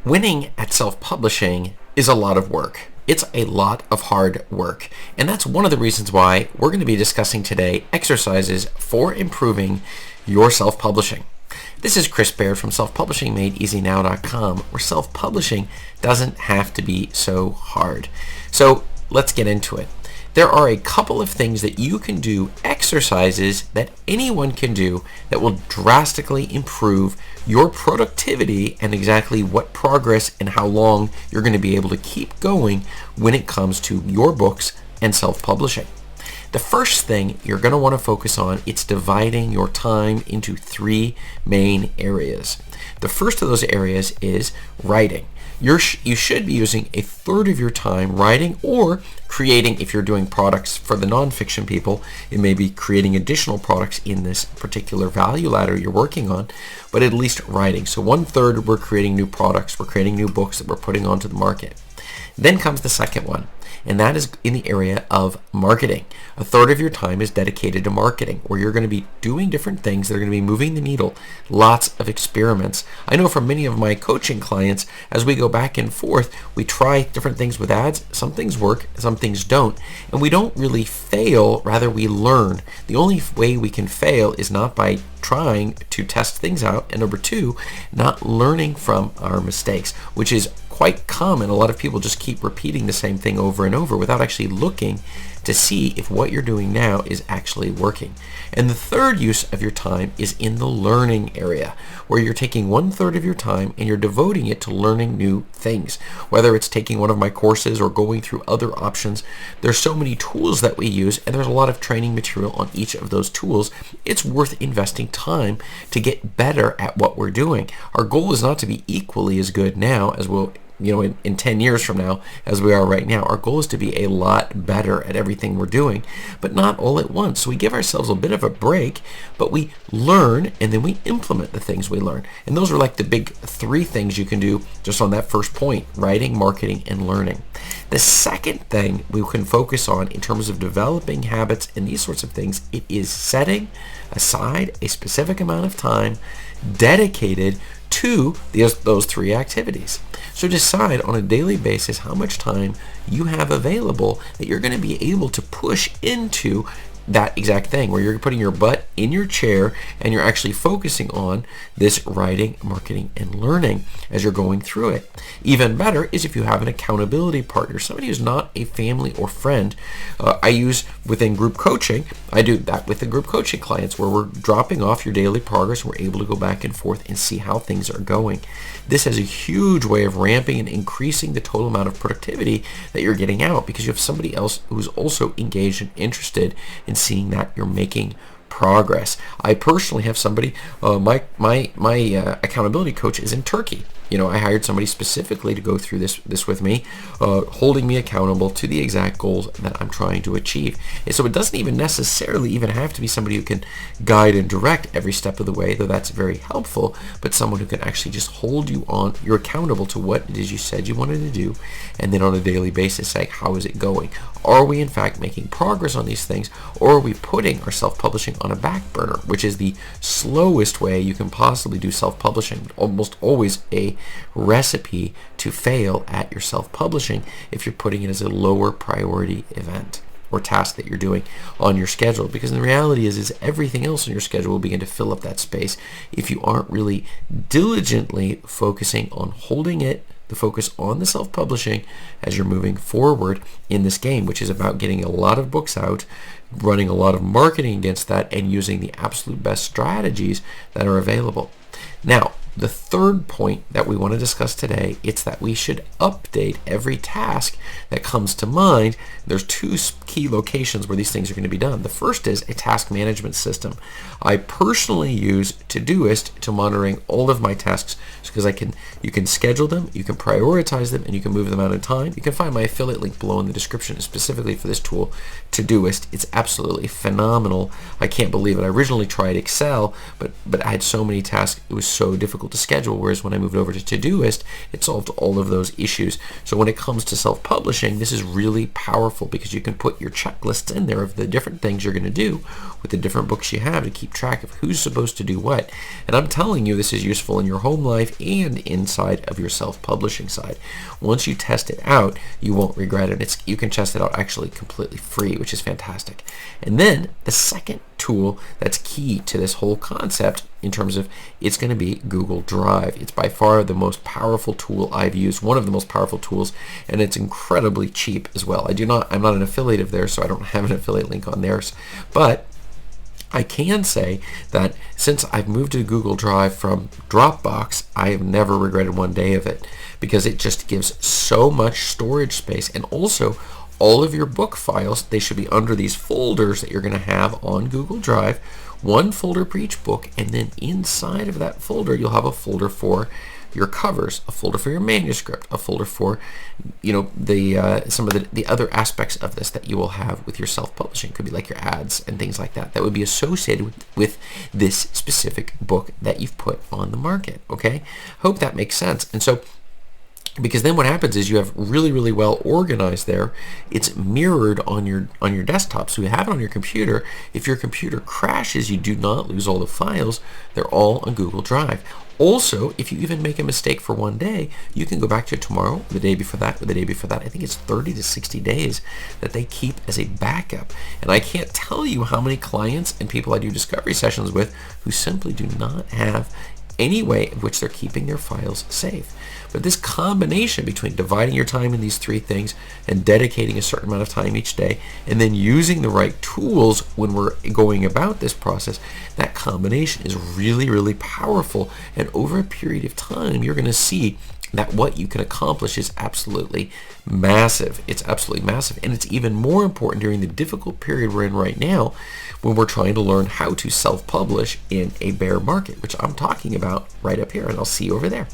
Winning at self-publishing is a lot of work. It's a lot of hard work. And that's one of the reasons why we're going to be discussing today exercises for improving your self-publishing. This is Chris Baird from selfpublishingmadeeasynow.com, where self-publishing doesn't have to be so hard. So let's get into it. There are a couple of things that you can do, exercises that anyone can do, that will drastically improve your productivity and exactly what progress and how long you're going to be able to keep going when it comes to your books and self-publishing. The first thing you're going to want to focus on, it's dividing your time into three main areas. The first of those areas is writing. You should be using a third of your time writing or creating. If you're doing products for the nonfiction people, it may be creating additional products in this particular value ladder you're working on, but at least writing. So 1/3 we're creating new products, we're creating new books that we're putting onto the market. Then comes the second one, and that is in the area of marketing. 1/3 of your time is dedicated to marketing, where you're going to be doing different things that are going to be moving the needle. Lots of experiments. I know from many of my coaching clients, as we go back and forth, we try different things with ads. Some things work, some things don't, and we don't really fail, rather we learn. The only way we can fail is not by trying to test things out, and number two, not learning from our mistakes, which is quite common. A lot of people just keep repeating the same thing over and over without actually looking to see if what you're doing now is actually working. And the third use of your time is in the learning area, where you're taking 1/3 of your time and you're devoting it to learning new things. Whether it's taking one of my courses or going through other options, there's so many tools that we use, and there's a lot of training material on each of those tools. It's worth investing time to get better at what we're doing. Our goal is not to be equally as good now as we'll in 10 years from now as we are right now. Our goal is to be a lot better at everything we're doing, but not all at once. So we give ourselves a bit of a break, but we learn and then we implement the things we learn. And those are like the big three things you can do just on that first point: writing, marketing, and learning. The second thing we can focus on in terms of developing habits and these sorts of things, it is setting aside a specific amount of time dedicated to those three activities. So decide on a daily basis how much time you have available that you're going to be able to push into that exact thing, where you're putting your butt in your chair and you're actually focusing on this writing, marketing, and learning as you're going through it. Even better is if you have an accountability partner, somebody who's not a family or friend. I use within group coaching, I do that with the group coaching clients, where we're dropping off your daily progress and we're able to go back and forth and see how things are going. This has a huge way of ramping and increasing the total amount of productivity that you're getting out, because you have somebody else who's also engaged and interested in seeing that you're making progress. I personally have somebody, my accountability coach is in Turkey. I hired somebody specifically to go through this with me, holding me accountable to the exact goals that I'm trying to achieve. And so it doesn't even necessarily even have to be somebody who can guide and direct every step of the way, though that's very helpful, but someone who can actually just hold you on, you're accountable to what it is you said you wanted to do, and then on a daily basis say, how is it going? Are we in fact making progress on these things, or are we putting our self-publishing on a back burner, which is the slowest way you can possibly do self-publishing, almost always a recipe to fail at your self-publishing if you're putting it as a lower priority event or task that you're doing on your schedule. Because the reality is everything else on your schedule will begin to fill up that space if you aren't really diligently focusing on holding it, the focus on the self-publishing as you're moving forward in this game, which is about getting a lot of books out, running a lot of marketing against that, and using the absolute best strategies that are available. Now, the third point that we want to discuss today, it's that we should update every task that comes to mind. There's two key locations where these things are going to be done. The first is a task management system. I personally use Todoist to monitoring all of my tasks, because you can schedule them, you can prioritize them, and you can move them out in time. You can find my affiliate link below in the description specifically for this tool, Todoist. It's absolutely phenomenal. I can't believe it. I originally tried Excel, but I had so many tasks, it was so difficult to schedule, whereas when I moved over to Todoist, it solved all of those issues. So when it comes to self-publishing, this is really powerful because you can put your checklists in there of the different things you're going to do with the different books you have to keep track of who's supposed to do what. And I'm telling you, this is useful in your home life and inside of your self-publishing side. Once you test it out, you won't regret it. You can test it out actually completely free, which is fantastic. And then the second tool that's key to this whole concept in terms of it's going to be Google Drive. It's by far the most powerful tool I've used, one of the most powerful tools, and it's incredibly cheap as well. I'm not an affiliate of theirs, so I don't have an affiliate link on theirs, but I can say that since I've moved to Google Drive from Dropbox, I have never regretted one day of it because it just gives so much storage space. And also all of your book files, they should be under these folders that you're going to have on Google Drive, one folder for each book, and then inside of that folder you'll have a folder for your covers, a folder for your manuscript, a folder for some of the other aspects of this that you will have with your self-publishing. Could be like your ads and things like that would be associated with this specific book that you've put on the market. Okay, hope that makes sense. And so because then what happens is you have really, really well organized there. It's mirrored on your desktop, so you have it on your computer. If your computer crashes, you do not lose all the files. They're all on Google Drive. Also, if you even make a mistake for one day, you can go back to tomorrow, the day before that, or the day before that. I think it's 30 to 60 days that they keep as a backup. And I can't tell you how many clients and people I do discovery sessions with who simply do not have any way in which they're keeping their files safe. But this combination between dividing your time in these three things and dedicating a certain amount of time each day and then using the right tools when we're going about this process, that combination is really, really powerful. And over a period of time, you're going to see that what you can accomplish is absolutely massive. It's absolutely massive. And it's even more important during the difficult period we're in right now when we're trying to learn how to self-publish in a bear market, which I'm talking about right up here, and I'll see you over there.